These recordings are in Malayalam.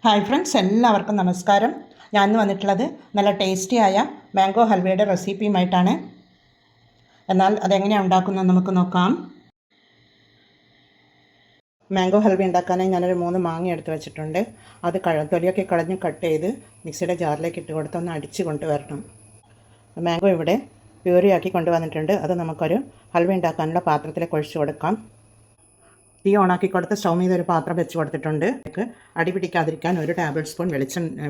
ഹായ് ഫ്രണ്ട്സ്, എല്ലാവർക്കും നമസ്കാരം. ഞാൻ ഇന്ന് വന്നിട്ടുള്ളത് നല്ല ടേസ്റ്റിയായ മാംഗോ ഹൽവയുടെ റെസിപ്പിയുമായിട്ടാണ്. എന്നാൽ അതെങ്ങനെയാണ് ഉണ്ടാക്കുന്നത് നമുക്ക് നോക്കാം. മാംഗോ ഹൽവ ഉണ്ടാക്കാനായി ഞാനൊരു 3 മാങ്ങ എടുത്ത് വെച്ചിട്ടുണ്ട്. അത് തൊലിയൊക്കെ കളഞ്ഞ് കട്ട് ചെയ്ത് മിക്സിയുടെ ജാറിലേക്ക് ഇട്ട് കൊടുത്ത് ഒന്ന് അടിച്ച് കൊണ്ടുവരണം. മാംഗോ ഇവിടെ പ്യൂരിയാക്കി കൊണ്ടുവന്നിട്ടുണ്ട്. അത് നമുക്കൊരു ഹൽവ ഉണ്ടാക്കാനുള്ള പാത്രത്തിലേക്ക് ഒഴിച്ച് കൊടുക്കാം. തീ ഓണാക്കി കൊടുത്ത് സ്റ്റൗ ചെയ്ത് ഒരു പാത്രം വെച്ച് കൊടുത്തിട്ടുണ്ട്. അടി പിടിക്കാതിരിക്കാൻ ഒരു ടേബിൾ സ്പൂൺ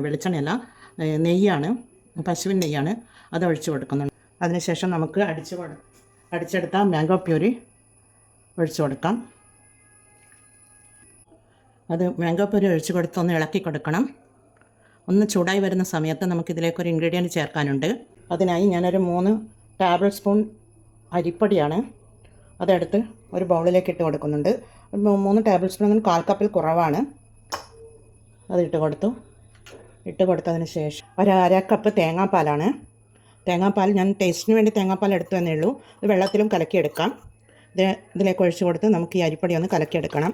വെളിച്ചെണ്ണയല്ല, നെയ്യാണ്, പശുവിൻ നെയ്യാണ്, അത് ഒഴിച്ച് കൊടുക്കുന്നുണ്ട്. അതിനുശേഷം നമുക്ക് അടിച്ചെടുത്ത മാംഗോ പ്യൂരി ഒഴിച്ച് കൊടുക്കാം. അത് മാംഗോ പ്യൂരി ഒഴിച്ച് കൊടുത്ത് ഒന്ന് ഇളക്കി കൊടുക്കണം. ഒന്ന് ചൂടായി വരുന്ന സമയത്ത് നമുക്കിതിലേക്കൊരു ഇൻഗ്രീഡിയൻറ്റ് ചേർക്കാനുണ്ട്. അതിനായി ഞാനൊരു 3 ടേബിൾ സ്പൂൺ അരിപ്പൊടിയാണ് അതെടുത്ത് ഒരു ബൗളിലേക്ക് ഇട്ട് കൊടുക്കുന്നുണ്ട്. 3 ടേബിൾ സ്പൂൺ 1/4 കപ്പിൽ കുറവാണ്. അതിട്ട് കൊടുത്തതിന് ശേഷം ഒരു 1/2 കപ്പ് തേങ്ങാപ്പാലാണ്. തേങ്ങാപ്പാൽ ഞാൻ ടേസ്റ്റിന് വേണ്ടി തേങ്ങാപ്പാൽ എടുത്തു എന്നേ ഉള്ളൂ. ഇത് വെള്ളത്തിലും കലക്കിയെടുക്കാം. ഇതിലേക്ക് ഒഴിച്ച് കൊടുത്ത് നമുക്ക് ഈ അരിപ്പൊടി ഒന്ന് കലക്കിയെടുക്കണം.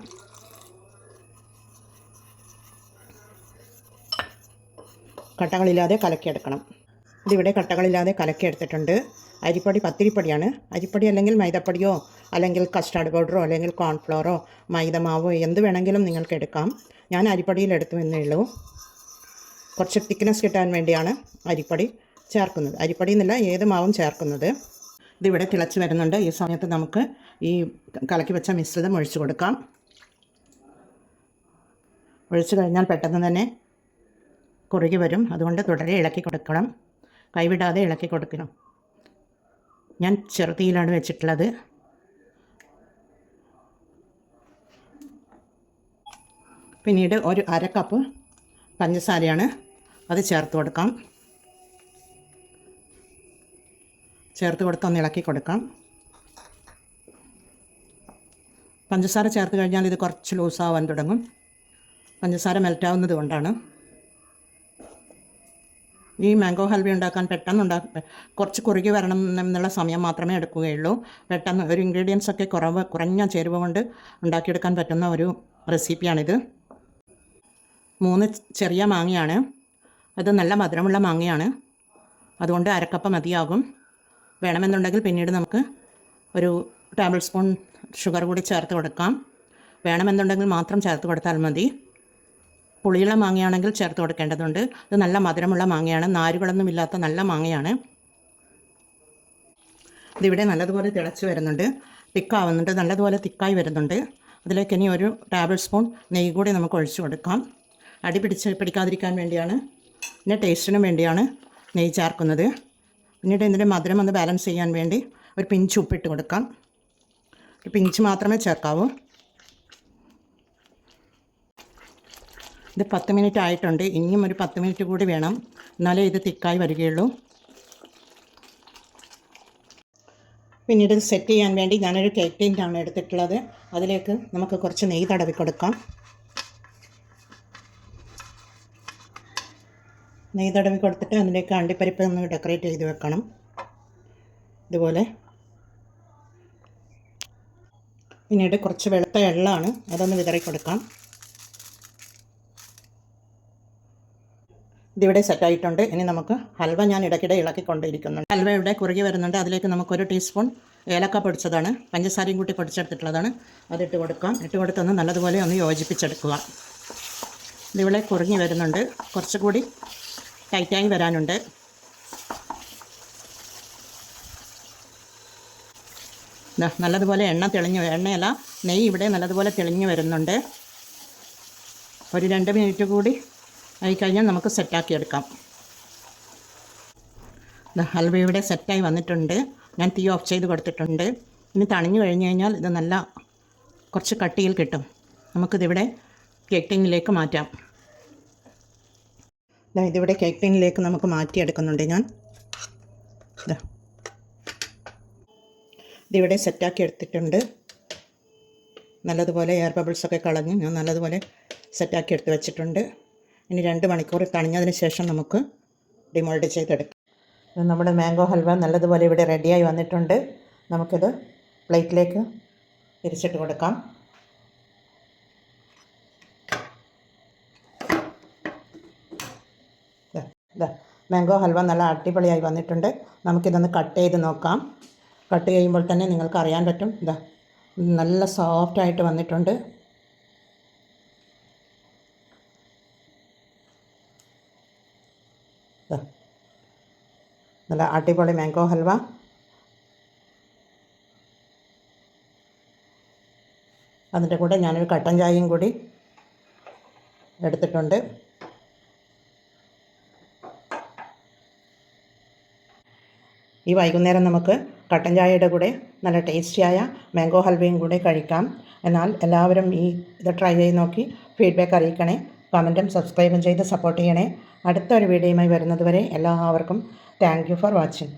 കട്ടകളില്ലാതെ കലക്കിയെടുക്കണം. ഇതിവിടെ കട്ടകളില്ലാതെ കലക്കിയെടുത്തിട്ടുണ്ട്. അരിപ്പൊടി പത്തിരിപ്പൊടിയാണ്. അരിപ്പൊടി അല്ലെങ്കിൽ മൈദപ്പൊടിയോ അല്ലെങ്കിൽ കസ്റ്റാർഡ് പൗഡറോ അല്ലെങ്കിൽ കോൺഫ്ലോറോ മൈദമാവോ എന്ത് വേണമെങ്കിലും നിങ്ങൾക്ക് എടുക്കാം. ഞാൻ അരിപ്പൊടിയിൽ എടുത്തു എന്നേ ഉള്ളൂ. കുറച്ച് തിക്നെസ് കിട്ടാൻ വേണ്ടിയാണ് അരിപ്പൊടി ചേർക്കുന്നത്. അരിപ്പൊടി എന്നല്ല, ഏത് മാവും ചേർക്കുന്നത്. ഇതിവിടെ തിളച്ച് വരുന്നുണ്ട്. ഈ സമയത്ത് നമുക്ക് ഈ കലക്കി വെച്ച മിശ്രിതം ഒഴിച്ചു കൊടുക്കാം. ഒഴിച്ചു കഴിഞ്ഞാൽ പെട്ടെന്ന് തന്നെ കുറുകി വരും. അതുകൊണ്ട് തുടരെ ഇളക്കി കൊടുക്കണം. കൈവിടാതെ ഇളക്കി കൊടുക്കണം. ഞാൻ ചെറുതീയിലാണ് വെച്ചിട്ടുള്ളത്. പിന്നീട് ഒരു 1/2 കപ്പ് പഞ്ചസാരയാണ്, അത് ചേർത്ത് കൊടുക്കാം. ചേർത്ത് കൊടുത്ത് ഒന്ന് ഇളക്കി കൊടുക്കാം. പഞ്ചസാര ചേർത്ത് കഴിഞ്ഞാൽ ഇത് കുറച്ച് ലൂസാവാൻ തുടങ്ങും. പഞ്ചസാര മെൽറ്റാവുന്നത് കൊണ്ടാണ്. ഈ മാംഗോ ഹൽവ ഉണ്ടാക്കാൻ പെട്ടെന്ന് കുറച്ച് കുറുകി വരണം എന്നുള്ള സമയം മാത്രമേ എടുക്കുകയുള്ളൂ. പെട്ടെന്ന് ഒരു ഇൻഗ്രീഡിയൻസൊക്കെ കുറഞ്ഞ ചേരുവ കൊണ്ട് ഉണ്ടാക്കിയെടുക്കാൻ പറ്റുന്ന ഒരു റെസിപ്പിയാണിത്. 3 ചെറിയ മാങ്ങയാണ്. അത് നല്ല മധുരമുള്ള മാങ്ങയാണ്. അതുകൊണ്ട് 1/2 കപ്പ് മതിയാകും. വേണമെന്നുണ്ടെങ്കിൽ പിന്നീട് നമുക്ക് ഒരു ടേബിൾ സ്പൂൺ ഷുഗർ കൂടി ചേർത്ത് കൊടുക്കാം. വേണമെന്നുണ്ടെങ്കിൽ മാത്രം ചേർത്ത് കൊടുത്താൽ മതി. പുളിയുള്ള മാങ്ങയാണെങ്കിൽ ചേർത്ത് കൊടുക്കേണ്ടതുണ്ട്. ഇത് നല്ല മധുരമുള്ള മാങ്ങയാണ്. നാരുകളൊന്നും ഇല്ലാത്ത നല്ല മാങ്ങയാണ്. ഇതിവിടെ നല്ലതുപോലെ തിളച്ച് വരുന്നുണ്ട്, തിക്കാവുന്നുണ്ട്, നല്ലതുപോലെ തിക്കായി വരുന്നുണ്ട്. അതിലേക്ക് ഇനി ഒരു ടേബിൾ സ്പൂൺ നെയ്യ് കൂടി നമുക്ക് ഒഴിച്ചു കൊടുക്കാം. അടി പിടിക്കാതിരിക്കാൻ വേണ്ടിയാണ്, പിന്നെ ടേസ്റ്റിനും വേണ്ടിയാണ് നെയ്യ് ചേർക്കുന്നത്. പിന്നീട് ഇതിൻ്റെ മധുരം ഒന്ന് ബാലൻസ് ചെയ്യാൻ വേണ്ടി ഒരു പിഞ്ച് ഉപ്പിട്ട് കൊടുക്കാം. ഒരു പിഞ്ച് മാത്രമേ ചേർക്കാവൂ. ഇത് 10 മിനിറ്റ് ആയിട്ടുണ്ട്. ഇനിയും ഒരു 10 മിനിറ്റ് കൂടി വേണം, എന്നാലേ ഇത് തിക്കായി വരികയുള്ളൂ. പിന്നീട് സെറ്റ് ചെയ്യാൻ വേണ്ടി ഞാനൊരു കേക്ക് ടിന്നാണ് എടുത്തിട്ടുള്ളത്. അതിലേക്ക് നമുക്ക് കുറച്ച് നെയ്യ് തടവി കൊടുക്കാം. നെയ്യ് തടവി കൊടുത്തിട്ട് അതിലേക്ക് അണ്ടിപ്പരിപ്പ് ഒന്ന് ഡെക്കറേറ്റ് ചെയ്ത് വെക്കണം. ഇതുപോലെ. പിന്നീട് കുറച്ച് വെളുത്ത എള്ളാണ്, അതൊന്ന് വിതറി കൊടുക്കാം. ഇതിവിടെ സെറ്റായിട്ടുണ്ട്. ഇനി നമുക്ക് ഹൽവ ഞാൻ ഇടയ്ക്കിടെ ഇളക്കിക്കൊണ്ടിരിക്കുന്നുണ്ട്. ഹൽവ ഇവിടെ കുറുകി വരുന്നുണ്ട്. അതിലേക്ക് നമുക്കൊരു ടീസ്പൂൺ ഏലക്ക പൊടിച്ചതാണ്, പഞ്ചസാരയും കൂട്ടി പൊടിച്ചെടുത്തിട്ടുള്ളതാണ്, അതിട്ട് കൊടുക്കാം. ഇട്ട് കൊടുത്തൊന്ന് നല്ലതുപോലെ ഒന്ന് യോജിപ്പിച്ചെടുക്കുക. ഇതിവിടെ കുറുങ്ങി വരുന്നുണ്ട്. കുറച്ചുകൂടി ടൈറ്റായി വരാനുണ്ട്. നല്ലതുപോലെ എണ്ണയല്ല നെയ്യ് ഇവിടെ നല്ലതുപോലെ തെളിഞ്ഞു വരുന്നുണ്ട്. ഒരു 2 മിനിറ്റ് കൂടി ആയിക്കഴിഞ്ഞാൽ നമുക്ക് സെറ്റാക്കി എടുക്കാം. ഹൽവ ഇവിടെ സെറ്റായി വന്നിട്ടുണ്ട്. ഞാൻ തീ ഓഫ് ചെയ്ത് കൊടുത്തിട്ടുണ്ട്. ഇനി തണിഞ്ഞു കഴിഞ്ഞ് കഴിഞ്ഞാൽ ഇത് നല്ല കുറച്ച് കട്ടിയിൽ കിട്ടും. നമുക്കിതിവിടെ കേക്ക് ടിന്നിലേക്ക് മാറ്റാം. ഇതിവിടെ കേക്ക് ടിന്നിലേക്ക് നമുക്ക് മാറ്റിയെടുക്കുന്നുണ്ട്. ഞാൻ ഇതിവിടെ സെറ്റാക്കി എടുത്തിട്ടുണ്ട്. നല്ലതുപോലെ എയർ ബബിൾസൊക്കെ കളഞ്ഞ് ഞാൻ നല്ലതുപോലെ സെറ്റാക്കി എടുത്ത് വെച്ചിട്ടുണ്ട്. ഇനി 2 മണിക്കൂർ തണിഞ്ഞതിന് ശേഷം നമുക്ക് ഡിമോൾഡ് ചെയ്തെടുക്കാം. നമ്മുടെ മാംഗോ ഹൽവ നല്ലതുപോലെ ഇവിടെ റെഡിയായി വന്നിട്ടുണ്ട്. നമുക്കിത് പ്ലേറ്റിലേക്ക് തിരിച്ചിട്ട് കൊടുക്കാം. ഇതാ മാംഗോ ഹൽവ നല്ല അടിപൊളിയായി വന്നിട്ടുണ്ട്. നമുക്കിതൊന്ന് കട്ട് ചെയ്ത് നോക്കാം. കട്ട് ചെയ്യുമ്പോൾ തന്നെ നിങ്ങൾക്ക് അറിയാൻ പറ്റും. ഇതാ നല്ല സോഫ്റ്റായിട്ട് വന്നിട്ടുണ്ട്. നല്ല അടിപൊളി മാംഗോ ഹൽവ. അതിൻ്റെ കൂടെ ഞാനൊരു കട്ടൻ ചായയും കൂടി എടുത്തിട്ടുണ്ട്. ഈ വൈകുന്നേരം നമുക്ക് കട്ടൻ ചായയുടെ കൂടെ നല്ല ടേസ്റ്റിയായ മാംഗോ ഹൽവയും കൂടെ കഴിക്കാം. എന്നാൽ എല്ലാവരും ഇത് ട്രൈ ചെയ്ത് നോക്കി ഫീഡ്ബാക്ക് അറിയിക്കണേ. കമൻറ്റും സബ്സ്ക്രൈബും ചെയ്ത് സപ്പോർട്ട് ചെയ്യണേ. അടുത്തൊരു വീഡിയോയുമായി വരുന്നത് വരെ എല്ലാവർക്കും താങ്ക് യു ഫോർ വാച്ചിങ്.